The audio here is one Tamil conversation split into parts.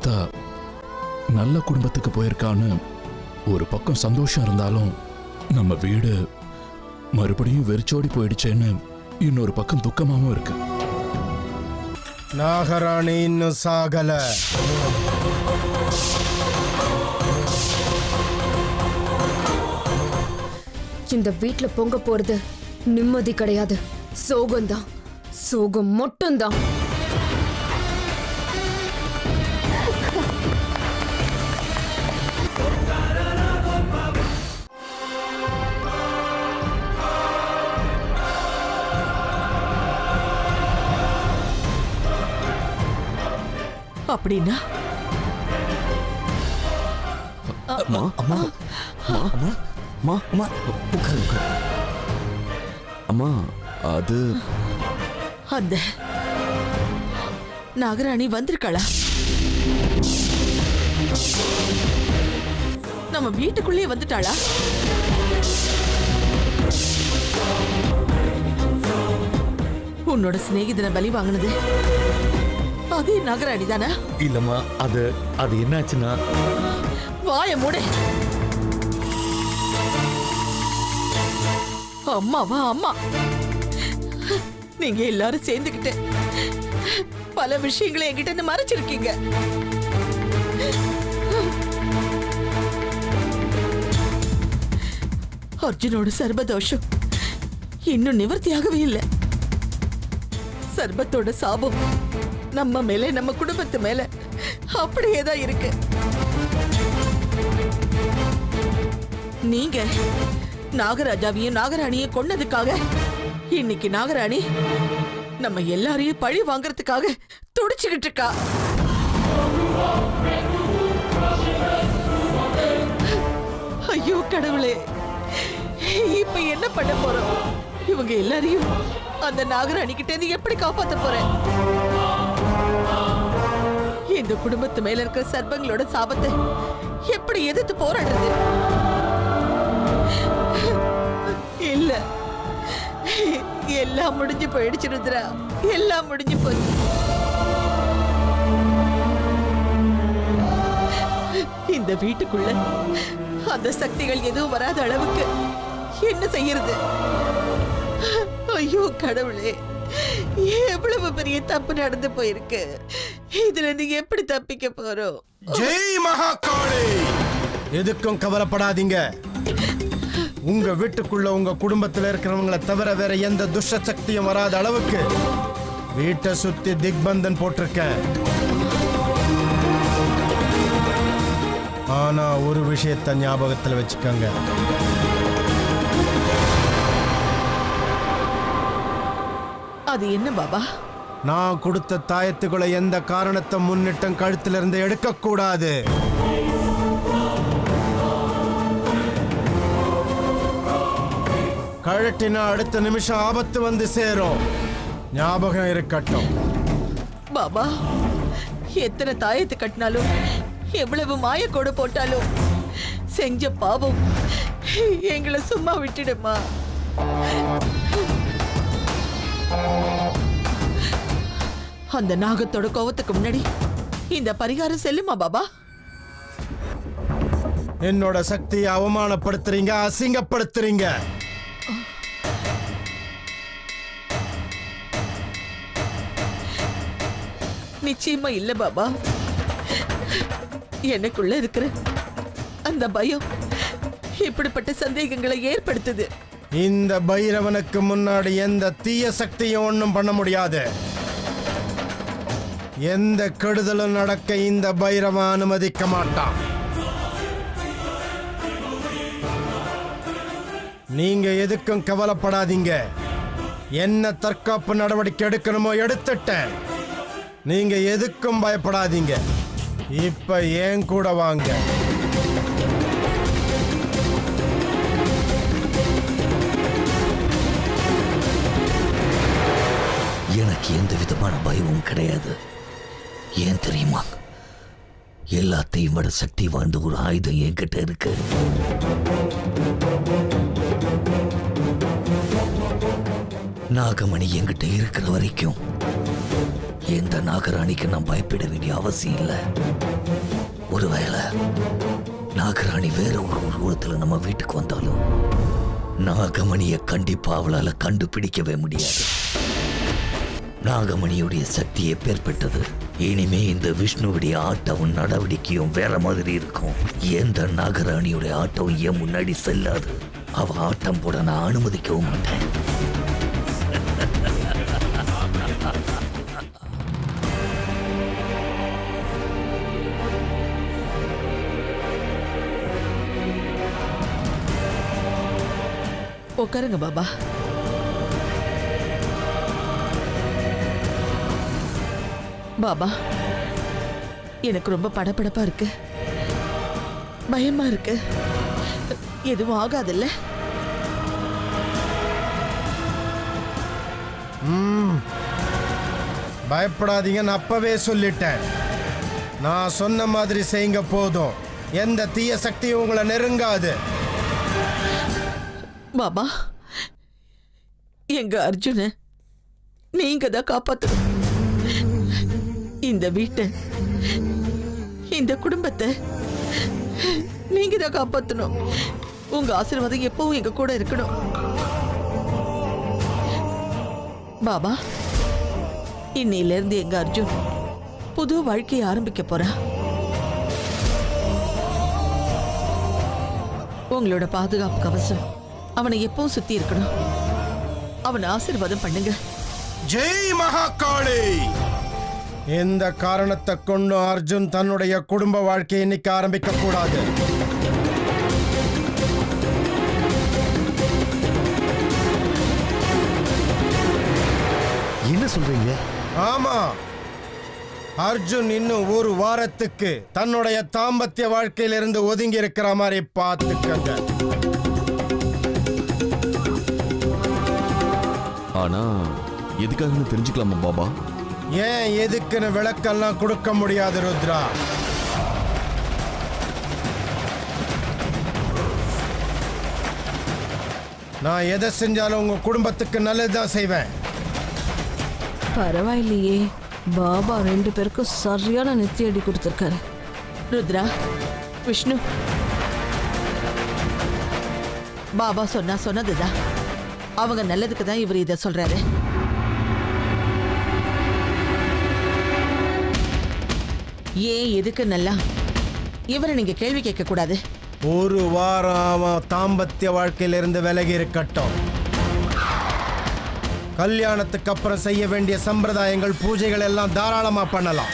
பார்த்தா நல்ல குடும்பத்துக்கு போயிருக்கான்னு ஒரு பக்கம் சந்தோஷம் இருந்தாலும் நம்ம வீடு மறுபடியும் வெறிச்சோடி போயிடுச்சேன்னு இன்னொரு பக்கம் துக்கமாவும் இருக்கு. நாகராணி இன்னும் சாகல. இந்த வீட்ல பொங்க போறது நிம்மதி கிடையாது, சோகம்தான். சோகம் மட்டும்தான். அப்படின்னா அம்மா அம்மா அம்மா அம்மா அம்மா உட்காரு உட்காரு. அம்மா அது அந்த நாகராணி வந்திருக்காளா? நம்ம வீட்டுக்குள்ளே வந்துட்டாளா? உன்னோட சிநேகிதனை பலி வாங்கினது அதே நாகராணி தானே? இல்லம்மா, அது என்னாச்சுன்னா... வாய மூடு. அம்மாவா அம்மா, நீங்க எல்லாரும் சேர்ந்துக்கிட்டு பல விஷயங்களை என்கிட்ட இருந்து மறைச்சிருக்கீங்க. அர்ஜுனோட சர்பதோஷம் இன்னும் நிவர்த்தியாகவே இல்லை. சர்பத்தோட சாபம் நம்ம மேல, நம்ம குடும்பத்து மேல அப்படியேதான் இருக்கு. நீங்க நாகராஜாவையும் நாகராணியும் கொன்னதுக்காக இன்னைக்கு நாகராணி நம்ம எல்லாரையும் பழி வாங்கறதுக்காக துடிச்சுக்கிட்டு இருக்கா. ஐயோ கடவுளே, இப்ப என்ன பண்ண போறோம்? இவங்க எல்லாரையும் அந்த நாகராணி கிட்ட இருந்து எப்படி காப்பாத்த போறேன்? இந்த குடும்பத்து மேல இருக்கிற சர்ப்பங்களோட சாபத்தை எப்படி எதிர்த்து போராடுறது? இல்ல, எல்லாம் முடிஞ்சு போயிடுச்சு ருத்ரா, எல்லாம் முடிஞ்சு போச்சு. இந்த வீட்டுக்குள்ள அந்த சக்திகள் எதுவும் வராத அளவுக்கு என்ன செய்யறது? ஐயோ கடவுளே, எவ்வளவு பெரிய தப்பு நடந்து போயிருக்கு. இதுல இருந்து எப்படி தப்பிக்க போறோம்? ஜெய் மகாகாளி! எதுக்கும் கவலைப்படாதீங்க. உங்க வீட்டுக்குள்ள உங்க குடும்பத்துல இருக்கிறவங்களை தவிர வேற எந்த துஷ்ட சக்தியும் வராத அளவுக்கு வீட்டை சுத்தி திக்பந்தன் போட்டிருக்கேன். ஆனா ஒரு விஷயத்தை ஞாபகத்துல வச்சுக்கோங்க. அது என்ன பாபா? நான் கொடுத்த தாயத்துக்களை எந்த காரணத்தை முன்னிட்டும் கழுத்திலிருந்து எடுக்க கூடாது. கழட்டினா அடுத்த நிமிஷம் ஆபத்து வந்து சேரும். ஞாபகம் இருக்கட்டும். பாபா, எத்தனை தாயத்து கட்டினாலும், எவ்வளவு மாயக்கோடு போட்டாலும் செஞ்ச பாவம் எங்களை சும்மா விட்டுடுமா? அந்த நாகத்தோட கோவத்துக்கு முன்னாடி இந்த பரிகாரம் செல்லுமா பாபா? என்னோட சக்தியை அவமானப்படுத்துறீங்க, அசிங்கப்படுத்துறீங்க. நிச்சயமா இல்ல பாபா. எனக்குள்ள இருக்கிற அந்த பயம் இப்படிப்பட்ட சந்தேகங்களை ஏற்படுத்துது. இந்த பைரவனுக்கு முன்னாடி எந்த தீய சக்தியும் ஒண்ணும் பண்ண முடியாது. எந்த கெடுதலும் நடக்க இந்த பைரவன் அனுமதிக்க மாட்டான். நீங்க எதுக்கும் கவலைப்படாதீங்க. என்ன தற்காப்பு நடவடிக்கை எடுக்கணுமோ எடுத்துட்டேன். நீங்க எதுக்கும் பயப்படாதீங்க. இப்ப ஏன் கூட வாங்க. எனக்கு எந்த விதமான பயமும் கிடையாது. ஏன் தெரியுமா? எல்லாத்தையும் விட சக்தி வாய்ந்த ஒரு ஆயுதம் என்கிட்ட இருக்கு. நாகமணி என்கிட்ட இருக்கிற வரைக்கும் எந்த நாகராணிக்கு நான் பயப்பட வேண்டிய அவசியம் இல்லை. ஒருவேளை நாகராணி வேற ஒரு உருவத்துல நம்ம வீட்டுக்கு வந்தாலும் நாகமணியை கண்டிப்பா அவளால கண்டுபிடிக்கவே முடியாது. நாகமணியுடைய சக்தி எப்பேற்பட்டது. இனிமே இந்த விஷ்ணுவுடைய ஆட்டமும் நடவடிக்கையும் வேற மாதிரி இருக்கும். எந்த நாகராணியுடைய ஆட்டம் ஏன் முன்னாடி செல்லாது. அவ ஆட்டம் போட நான் அனுமதிக்கவும் மாட்டேன். உட்காருங்க பாபா. பாபா, எனக்கு ரொம்ப படபடப்பா இருக்கு, பயமா இருக்கு. எதுவும் ஆகாதுல்ல? பயப்படாதீங்கன்னு அப்பவே சொல்லிட்டேன். நான் சொன்ன மாதிரி செய்யுங்க போதும். எந்த தீய சக்தியும் உங்களை நெருங்காது. பாபா, எங்க அர்ஜுன நீங்க தான் காப்பாத்தணும். இந்த வீட்டை, இந்த குடும்பத்தை நீங்க தான் காப்பாத்தணும். உங்க ஆசீர்வாதம் எப்பவும் எங்க கூட இருக்கணும். பாபா, இன்னையில இருந்து எங்க அர்ஜுன் புது வாழ்க்கையை ஆரம்பிக்க போறா. உங்களோட பாதுகாப்பு கவசம் அவனை எப்பவும் சுத்தி இருக்கணும். அவனை ஆசீர்வாதம் பண்ணுங்க. ஜெய் மகாகாளி. எந்த காரணத்தை கொண்டு அர்ஜுன் தன்னுடைய குடும்ப வாழ்க்கையை இன்னைக்கு ஆரம்பிக்க கூடாது. என்ன சொல்றீங்க? ஆமா, அர்ஜுன் இன்னும் ஒரு வாரத்துக்கு தன்னுடைய தாம்பத்திய வாழ்க்கையிலிருந்து ஒதுங்கி இருக்கிற மாதிரி பார்த்துக்கங்க. ஆனா எதுக்காகன்னு தெரிஞ்சுக்கலாமா பாபா? ஏன் எதுக்குன்னு விளக்கெல்லாம் கொடுக்க முடியாது ருத்ரா. நான் எதை செஞ்சாலும் உங்க குடும்பத்துக்கு நல்லதுதான் செய்வேன். பரவாயில்லையே, பாபா 2 பேருக்கும் சரியான நெத்தியடி கொடுத்துருக்காரு. ருத்ரா, விஷ்ணு, பாபா சொன்னதுதான். அவங்க நல்லதுக்கு தான் இவர் இதை சொல்றாரு. ஏன் எதுக்கு நல்லா இவரை நீங்க கேள்வி கேட்க கூடாது. ஒரு வாரம் அவன் தாம்பத்திய வாழ்க்கையிலிருந்து விலகி இருக்கட்டும். கல்யாணத்துக்கு அப்புறம் செய்ய வேண்டிய சம்பிரதாயங்கள், பூஜைகள் எல்லாம் தாராளமா பண்ணலாம்.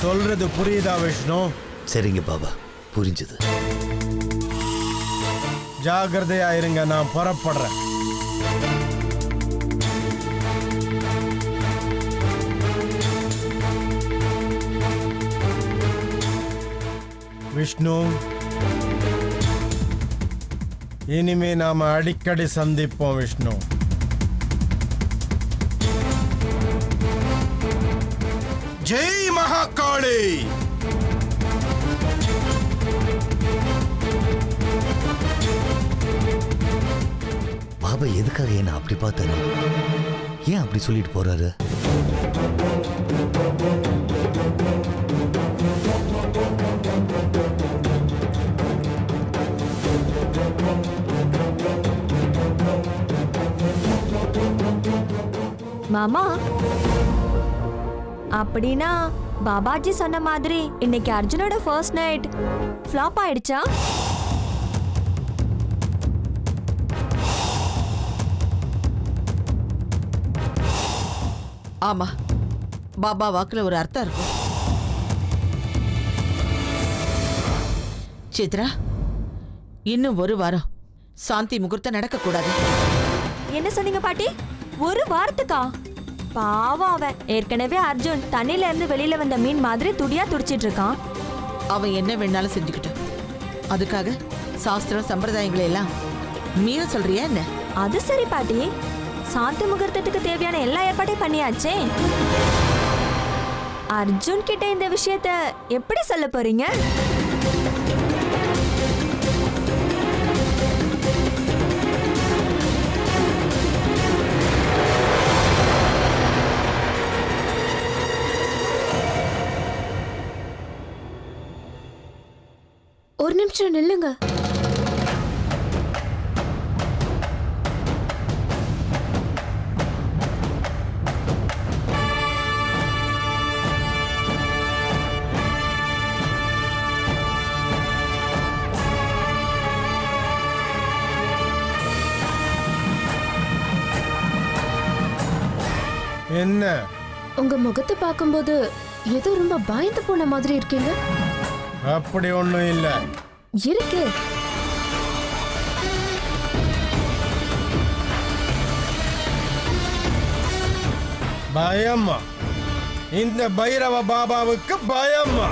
சொல்றது புரியுதா விஷ்ணு? சரிங்க பாபா, புரிஞ்சுது. ஜாகிரதையா இருங்க, நான் புறப்படுறேன். விஷ்ணு, இனிமே நாம அடிக்கடி சந்திப்போம் விஷ்ணு. ஜெய் மகாகாளி. பாபா எதுக்காக என்ன அப்படி பார்த்தாரு? ஏன் அப்படி சொல்லிட்டு போறாரு? மாமா, அப்படின்னா பாபாஜி சொன்ன மாதிரி இன்னைக்கு அர்ஜுனோட ஃபர்ஸ்ட் நைட் ஃப்ளாப் ஆயிடுச்சா? ஆமா, பாபா வாக்குல ஒரு அர்த்தம் இருக்கும். சித்ரா, இன்னும் ஒரு வாரம் சாந்தி முகூர்த்தம் நடக்க கூடாது. என்ன சொன்னீங்க பாட்டி? ஒரு வாரத்துக்கா? பாவம் அவன். ஏற்கனவே அர்ஜுன் தண்ணில இருந்து வெளியில வந்த மீன் மாதிரி துடியா துடிச்சிட்டு இருக்கான். அவன் என்ன வேணாலும் செஞ்சுக்கிட்டான். அதுக்காக சாஸ்திரம் சம்பிரதாயங்களை எல்லாம் மீற சொல்றியா என்ன? அது சரி பாட்டி, சாந்தி முகூர்த்தத்துக்கு தேவையான எல்லா ஏற்பாட்டையும் பண்ணியாச்சே. அர்ஜுன் கிட்ட இந்த விஷயத்த எப்படி சொல்ல போறீங்க? கொஞ்சம் நில்லுங்க. என்ன? உங்க முகத்தை பார்க்கும்போது ஏதோ ரொம்ப பயந்து போன மாதிரி இருக்கீங்க. அப்படி ஒண்ணும் இல்ல. இருக்கு. பயமா? இந்த பைரவ பாபாவுக்கு பயமா?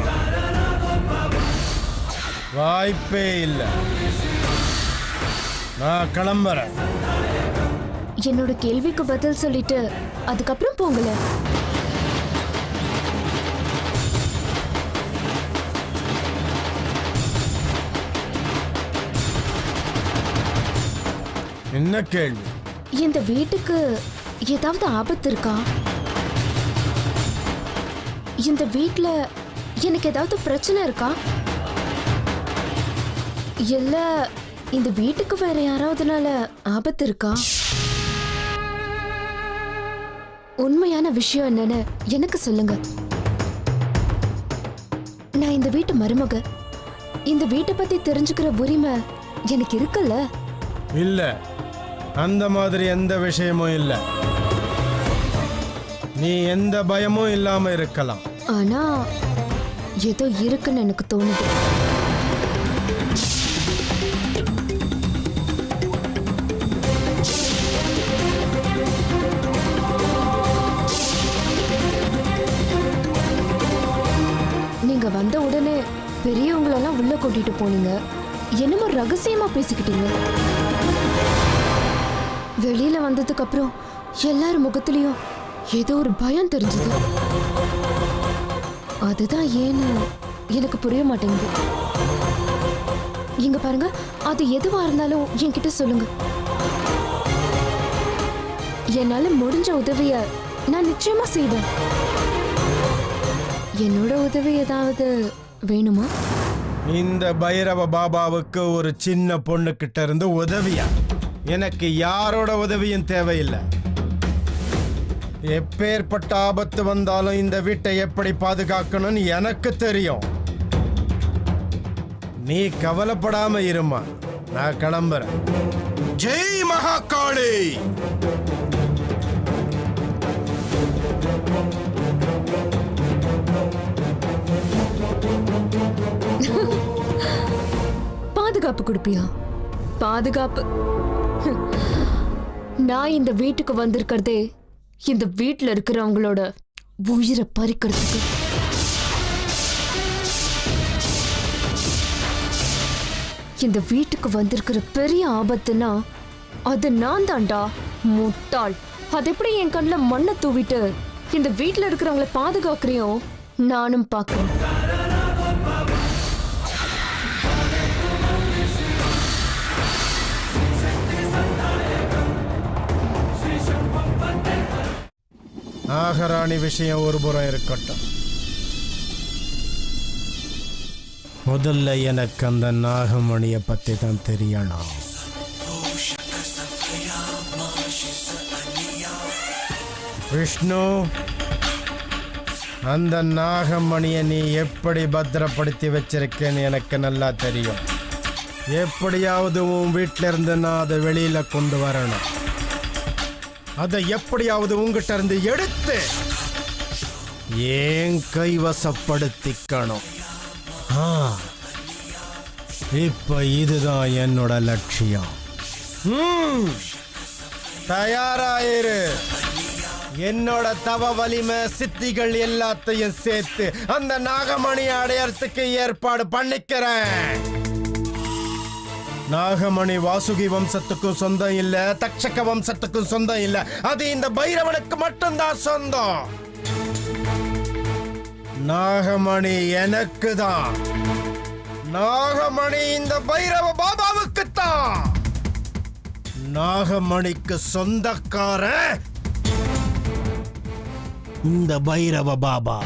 வாய்ப்பே இல்ல. நான் கிளம்புறேன். என்னோட கேள்விக்கு பதில் சொல்லிட்டு அதுக்கப்புறம் போங்கல. என்ன கேள்வி? இந்த வீட்டுக்கு ஏதாவது ஆபத்து இருக்கா? இந்த வீட்ல எனக்கு ஏதாவது பிரச்சனை இருக்கா? இல்ல இந்த வீட்டுக்கு வேற யாராவதுனால ஆபத்து இருக்கா? உண்மையான விஷயம் என்னன்னு எனக்கு சொல்லுங்க. நான் இந்த வீட்டு மருமக. இந்த வீட்டை பத்தி தெரிஞ்சுக்கிற உரிமை எனக்கு இருக்குல்ல? இல்ல, அந்த மாதிரி எந்த விஷயமும் இல்ல. நீ எந்த பயமும் இல்லாம இருக்கலாம். ஆனா ஏதோ இருக்குன்னு எனக்கு தோணுது. நீங்க வந்த உடனே பெரியவங்களெல்லாம் உள்ள கூட்டிட்டு போனீங்க. என்னமோ ரகசியமா பேசிக்கிட்டீங்க. வெளியில வந்ததுக்கு அப்புறம் எல்லார் முகத்திலையும் ஏதோ ஒரு பயம் தெரிஞ்சது. அதுதான் ஏன்னு எனக்கு புரிய மாட்டேங்குது. இங்க பாருங்க, அது எதுவா இருந்தாலும் என்கிட்ட சொல்லுங்க. என்னால முடிஞ்ச உதவிய நான் நிச்சயமா செய்வேன். என்னோட உதவி ஏதாவது வேணுமா? இந்த பைரவ பாபாவுக்கு ஒரு சின்ன பொண்ணு கிட்ட இருந்து உதவியா? எனக்கு யாரோட உதவியும் தேவையில்லை. எப்பேற்பட்ட ஆபத்து வந்தாலும் இந்த வீட்டை எப்படி பாதுகாக்கணும்னு எனக்கு தெரியும். நீ கவலைப்படாம இருமா. நான் கிளம்புறேன். ஜெய் மகாகாளி. பாதுகாப்பு கொடுப்பியா? பாதுகாப்பு? நான் இந்த வீட்டுக்கு வந்திருக்கிறதே இந்த வீட்டுல இருக்கிறவங்களோட உயிரை பறிக்கிறதுக்கு. இந்த வீட்டுக்கு வந்திருக்கிற பெரிய ஆபத்துனா அது நான் தான்டா, முட்டாள். அது எப்படி என் கண்ணில் மண்ணை தூவிட்டு இந்த வீட்டுல இருக்கிறவங்களை பாதுகாக்கிறியோ நானும் பார்க்கிறேன். நாகராணி விஷயம் ஒரு புறம் இருக்கட்டும். முதல்ல எனக்கு அந்த நாகமணியை பத்தி தான் தெரியணும். விஷ்ணு, அந்த நாகமணியை நீ எப்படி பத்திரப்படுத்தி வச்சிருக்கேன்னு எனக்கு நல்லா தெரியும். எப்படியாவது உன் வீட்டில இருந்து நான் அதை வெளியில கொண்டு வரணும். அதை எப்படியாவது உங்ககிட்ட இருந்து எடுத்து ஏன் கைவசப்படுத்திக்கணும். இப்ப இதுதான் என்னோட லட்சியம். தயாராயிரு. என்னோட தவ வலிமை சித்திகள் எல்லாத்தையும் சேர்த்து அந்த நாகமணி அடையறதுக்கு ஏற்பாடு பண்ணிக்கிறேன். நாகமணி வாசுகி வம்சத்துக்கும் சொந்தம் இல்ல, தக்ஷக வம்சத்துக்கும் சொந்தம் இல்ல. அது இந்த பைரவனுக்கு மட்டும்தான் சொந்தம். நாகமணி எனக்கு தான். நாகமணி இந்த பைரவ பாபாவுக்கு தான். நாகமணிக்கு சொந்தக்காரன் இந்த பைரவ பாபா.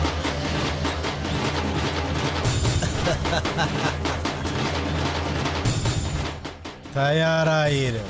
தயாராயிரு.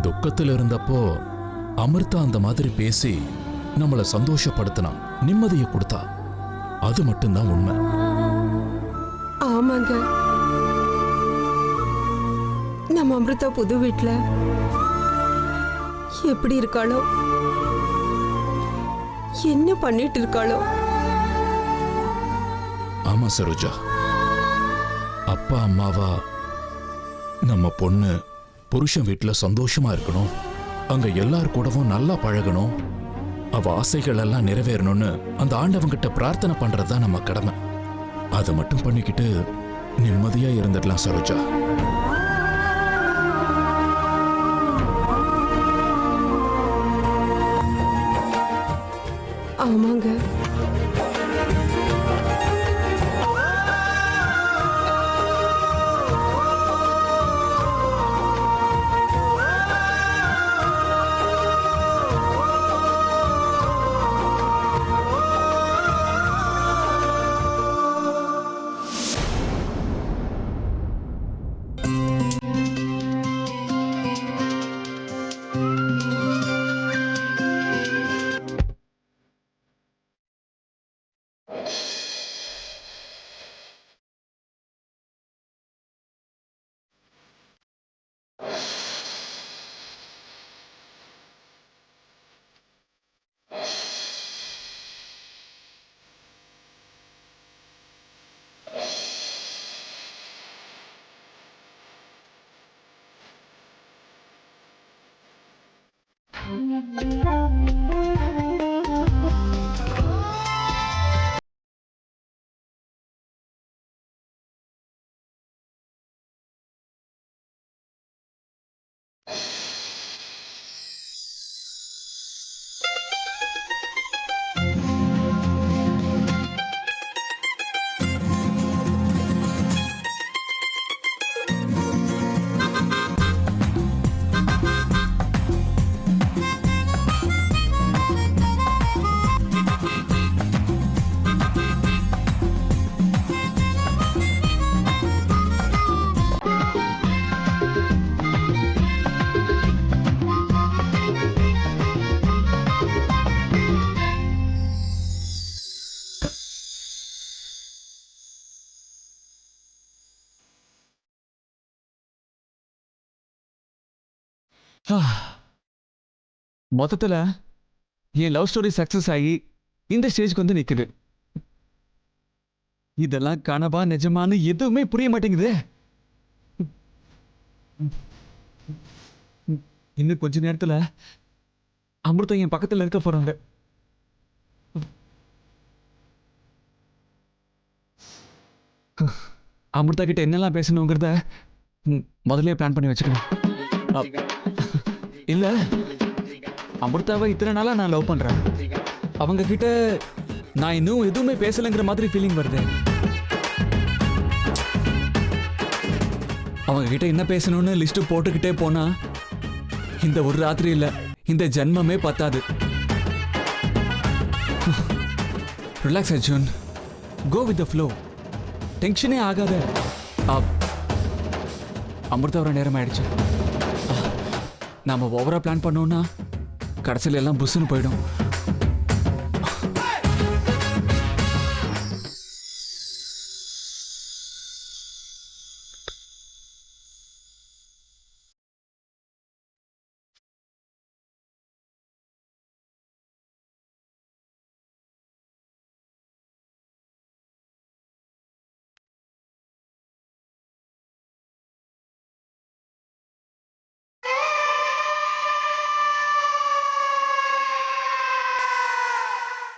துக்கத்தில் இருந்தப்போ அமிர்தா அந்த மாதிரி பேசி நம்மளை சந்தோஷப்படுத்தினா, நிம்மதியை கொடுத்தா. அது மட்டும்தான் உண்மை. ஆமாங்க, நம்ம அமிர்தா புது வீட்ல எப்படி இருக்காளோ, என்ன பண்ணிட்டு இருக்காளோ. ஆமா சரோஜா, அப்பா அம்மாவா நம்ம பொண்ணு புருஷன் வீட்டுல சந்தோஷமா இருக்கணும், அங்க எல்லார் கூடவும் நல்லா பழகணும், அவ ஆசைகள் எல்லாம் நிறைவேறணும்னு அந்த ஆண்டவங்கிட்ட பிரார்த்தனை பண்றதுதான் நம்ம கடமை. அதை மட்டும் பண்ணிக்கிட்டு நிம்மதியா இருந்துடலாம் சரோஜா. ஆமாங்க, மொத்தத்தில் என் லவ் ஸ்டோரி சக்ஸஸ் ஆகி இந்த ஸ்டேஜ்க்கு வந்து நிற்குது. இதெல்லாம் கனவா நிஜமானு எதுவுமே புரிய மாட்டேங்குது. இன்னும் கொஞ்ச நேரத்தில் அமிர்தா என் பக்கத்தில் இருக்க போறாங்க. அமிர்தா கிட்ட என்னெல்லாம் பேசணுங்கிறத முதல்லயே பிளான் பண்ணி வச்சுக்கணும். இல்ல அமிர்தாவை இத்தனை நாளா நான் லவ் பண்றேன். அவங்க கிட்ட நான் இன்னும் எதுவுமே பேசலைங்கிற மாதிரி ஃபீலிங் வருது. அவங்க கிட்ட என்ன பேசணும்னு லிஸ்ட் போட்டுக்கிட்டே போனா இந்த ஒரு ராத்திரி இல்ல, இந்த ஜென்மமே பத்தாது. Relax Arjun, go with the flow, டென்ஷனே ஆகாத. அமிர்தா வர நேரம் ஆயிடுச்சு. நாம ஓவரா பிளான் பண்ணோம்னா கடைசியில எல்லாம் புஷ்னு போயிடும்.